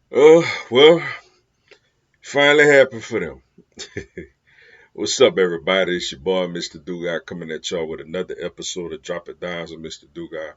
Well, finally happened for them. What's up, everybody? It's your boy, Mr. Dugai, coming at y'all with another episode of Drop It Downs with Mr. Dugai.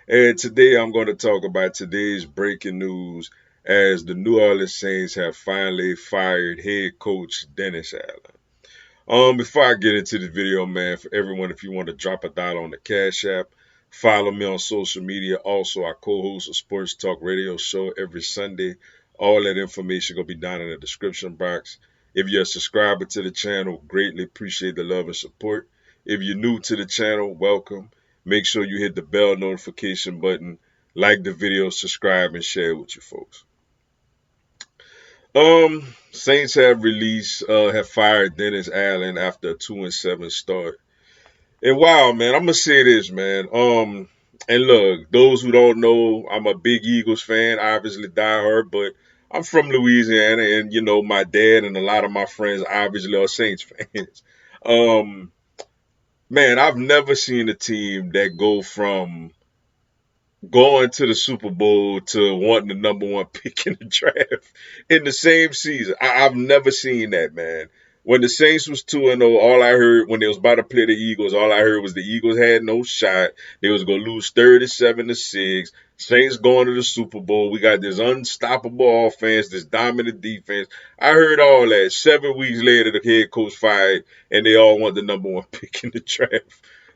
And today I'm going to talk about today's breaking news as the New Orleans Saints have finally fired head coach Dennis Allen. Before I get into the video, man, for everyone, if you want to drop $1 on the Cash App, follow me on social media. Also, I co-host a sports talk radio show every Sunday. All that information gonna be down in the description box. If you're a subscriber to the channel, greatly appreciate the love and support. If you're new to the channel, welcome. Make sure you hit the bell notification button, like the video, subscribe, and share it with your folks. Saints have fired Dennis Allen after a 2-7 start. And wow, man, I'm gonna say this, man. And look, those who don't know, I'm a big Eagles fan, obviously diehard, but I'm from Louisiana, and my dad and a lot of my friends obviously are Saints fans. Um, man, I've never seen a team that go from going to the Super Bowl to wanting the number one pick in the draft in the same season. I've never seen that, man. When the Saints was 2-0, all I heard when they was about to play the Eagles, all I heard was the Eagles had no shot. They was gonna lose 37-6. Saints going to the Super Bowl. We got this unstoppable offense, this dominant defense. I heard all that. 7 weeks later, the head coach fired, and they all want the number one pick in the draft,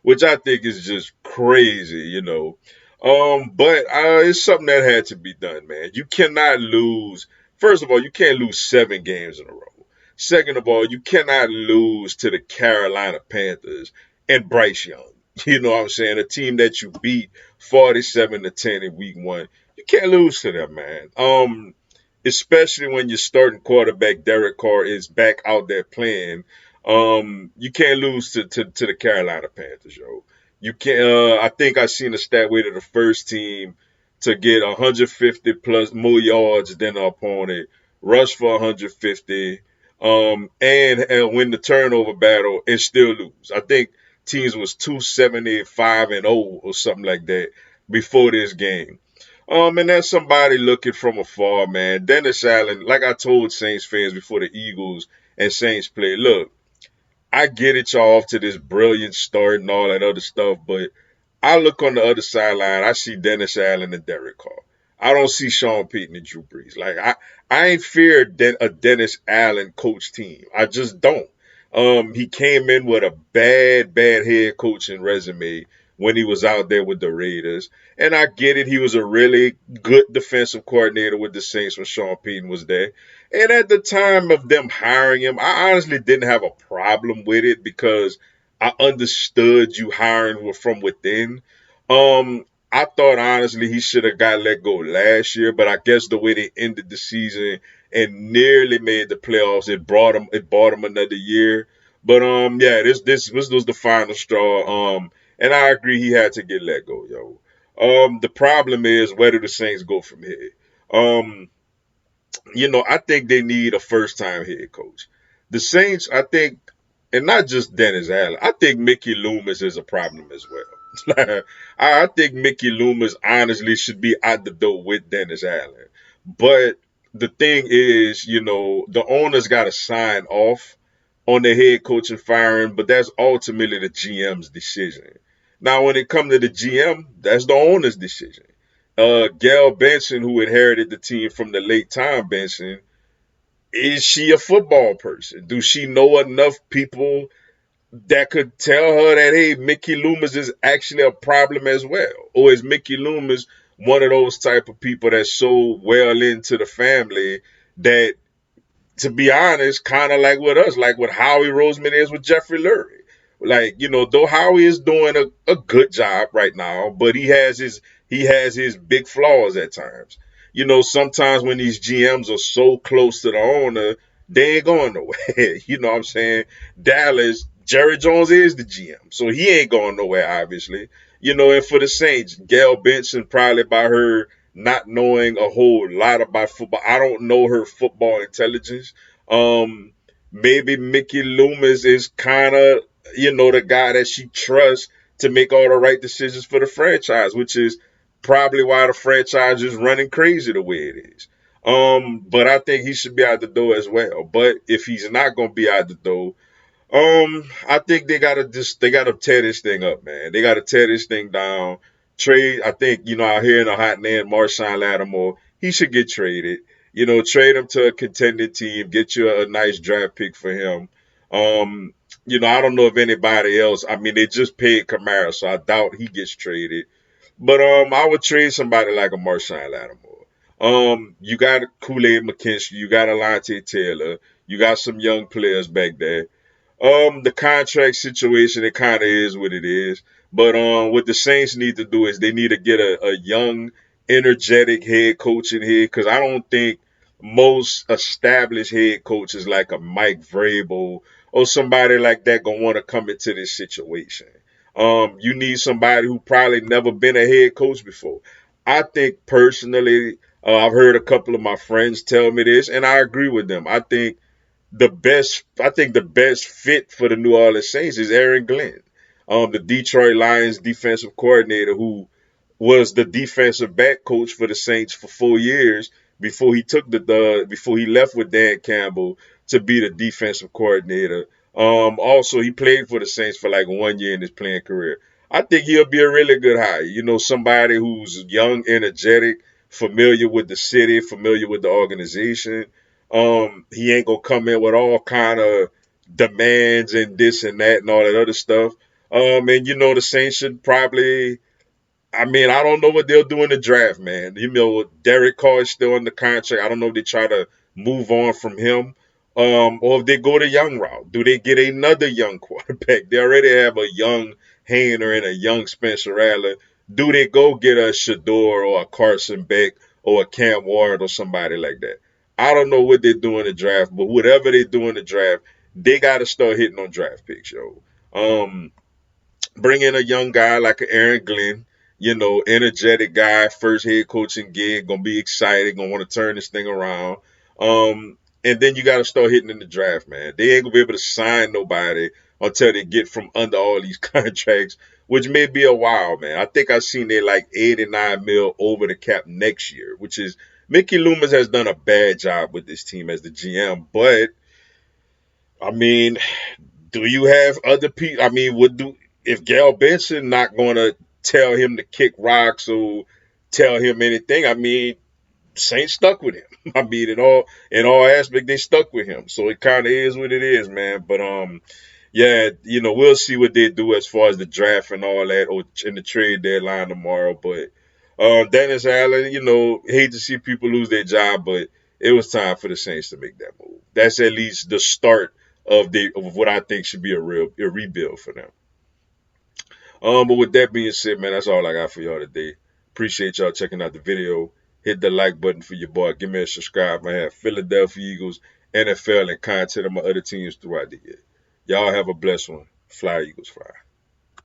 which I think is just crazy. But it's something that had to be done, man. You cannot lose. First of all, you can't lose 7 games in a row. Second of all, you cannot lose to the Carolina Panthers and Bryce Young. You know what I'm saying? A team that you beat 47-10 in week one. You can't lose to them, man. Especially when your starting quarterback Derek Carr is back out there playing. You can't lose to the Carolina Panthers, yo. You can I think I seen a stat where they're the first team to get 150 plus more yards than the opponent, rush for 150, and win the turnover battle and still lose. I think teams was 275-0 or something like that before this game. And that's somebody looking from afar, man. Dennis Allen, like I told Saints fans before the Eagles and Saints play, look, I get it, y'all, off to this brilliant start and all that other stuff, but I look on the other sideline, I see Dennis Allen and Derek Carr. I don't see Sean Payton and Drew Brees. Like I ain't feared a Dennis Allen coach team. I just don't. He came in with a bad head coaching resume when he was out there with the Raiders. And I get it, he was a really good defensive coordinator with the Saints when Sean Payton was there. And at the time of them hiring him, I honestly didn't have a problem with it because I understood you hiring from within. I thought honestly he should have got let go last year, but I guess the way they ended the season and nearly made the playoffs, it bought him another year. But yeah, this was the final straw. And I agree he had to get let go, yo. The problem is where do the Saints go from here? Um, I think they need a first time head coach. The Saints, I think, and not just Dennis Allen, I think Mickey Loomis is a problem as well. I think Mickey Loomis honestly should be out the door with Dennis Allen. But the thing is, the owners got to sign off on the head coach and firing, but that's ultimately the GM's decision. Now, when it comes to the GM, that's the owner's decision. Gail Benson, who inherited the team from the late Tom Benson, is she a football person? Do she know enough people that could tell her that, hey, Mickey Loomis is actually a problem as well? Or is Mickey Loomis one of those type of people that's so well into the family that, to be honest, kind of like with us, like what Howie Roseman is with Jeffrey Lurie. Like, though Howie is doing a good job right now, but he has his big flaws at times. Sometimes when these GMs are so close to the owner, they ain't going nowhere. You know what I'm saying? Dallas, Jerry Jones is the GM, so he ain't going nowhere, obviously. And for the Saints, Gail Benson, probably by her not knowing a whole lot about football. I don't know her football intelligence. Um, Maybe Mickey Loomis is kind of, the guy that she trusts to make all the right decisions for the franchise, which is probably why the franchise is running crazy the way it is. But I think he should be out the door as well. But if he's not gonna be out the door, I think they gotta tear this thing up, man. They gotta tear this thing down. Trade. I think out here in a hot name, Marshawn Lattimore. He should get traded. Trade him to a contending team. Get you a nice draft pick for him. Um, I don't know if anybody else. I mean, they just paid Kamara, so I doubt he gets traded. But I would trade somebody like a Marshawn Lattimore. You got Kool-Aid McKinstry, you got Alante Taylor, you got some young players back there. The contract situation, it kind of is what it is. But what the Saints need to do is they need to get a young, energetic head coach in here because I don't think most established head coaches like a Mike Vrabel or somebody like that gonna want to come into this situation. You need somebody who probably never been a head coach before. I think personally, I've heard a couple of my friends tell me this, and I agree with them. I think the best fit for the New Orleans Saints is Aaron Glenn, the Detroit Lions defensive coordinator who was the defensive back coach for the Saints for 4 years before he took before he left with Dan Campbell to be the defensive coordinator. Also he played for the Saints for like 1 year in his playing career. I think he'll be a really good hire. Somebody who's young, energetic, familiar with the city, familiar with the organization. He ain't gonna come in with all kind of demands and this and that and all that other stuff. And the Saints should probably. I mean, I don't know what they'll do in the draft, man. Derek Carr is still under contract. I don't know if they try to move on from him, or if they go the young route. Do they get another young quarterback? They already have a young Hayner and a young Spencer Rattler. Do they go get a Shador or a Carson Beck or a Cam Ward or somebody like that? I don't know what they do in the draft, but whatever they do in the draft, they got to start hitting on draft picks, yo. Bring in a young guy like an Aaron Glenn, energetic guy, first head coaching gig, gonna be excited, gonna want to turn this thing around. And then you got to start hitting in the draft, man. They ain't gonna be able to sign nobody until they get from under all these contracts, which may be a while, man. I think I seen they like 89 mil over the cap next year, which is Mickey Loomis has done a bad job with this team as the GM, but I mean, do you have other people? I mean, if Gail Benson not going to tell him to kick rocks or tell him anything? I mean, Saints stuck with him. I mean, in all aspects, they stuck with him. So it kind of is what it is, man. But yeah, we'll see what they do as far as the draft and all that, or in the trade deadline tomorrow. But Dennis Allen, hate to see people lose their job, but it was time for the Saints to make that move. That's at least the start of what I think should be a rebuild for them. But with that being said, man, that's all I got for y'all today. Appreciate y'all checking out the video. Hit the like button for your boy. Give me a subscribe. I have Philadelphia Eagles, NFL, and content of my other teams throughout the year. Y'all have a blessed one. Fly Eagles, fly.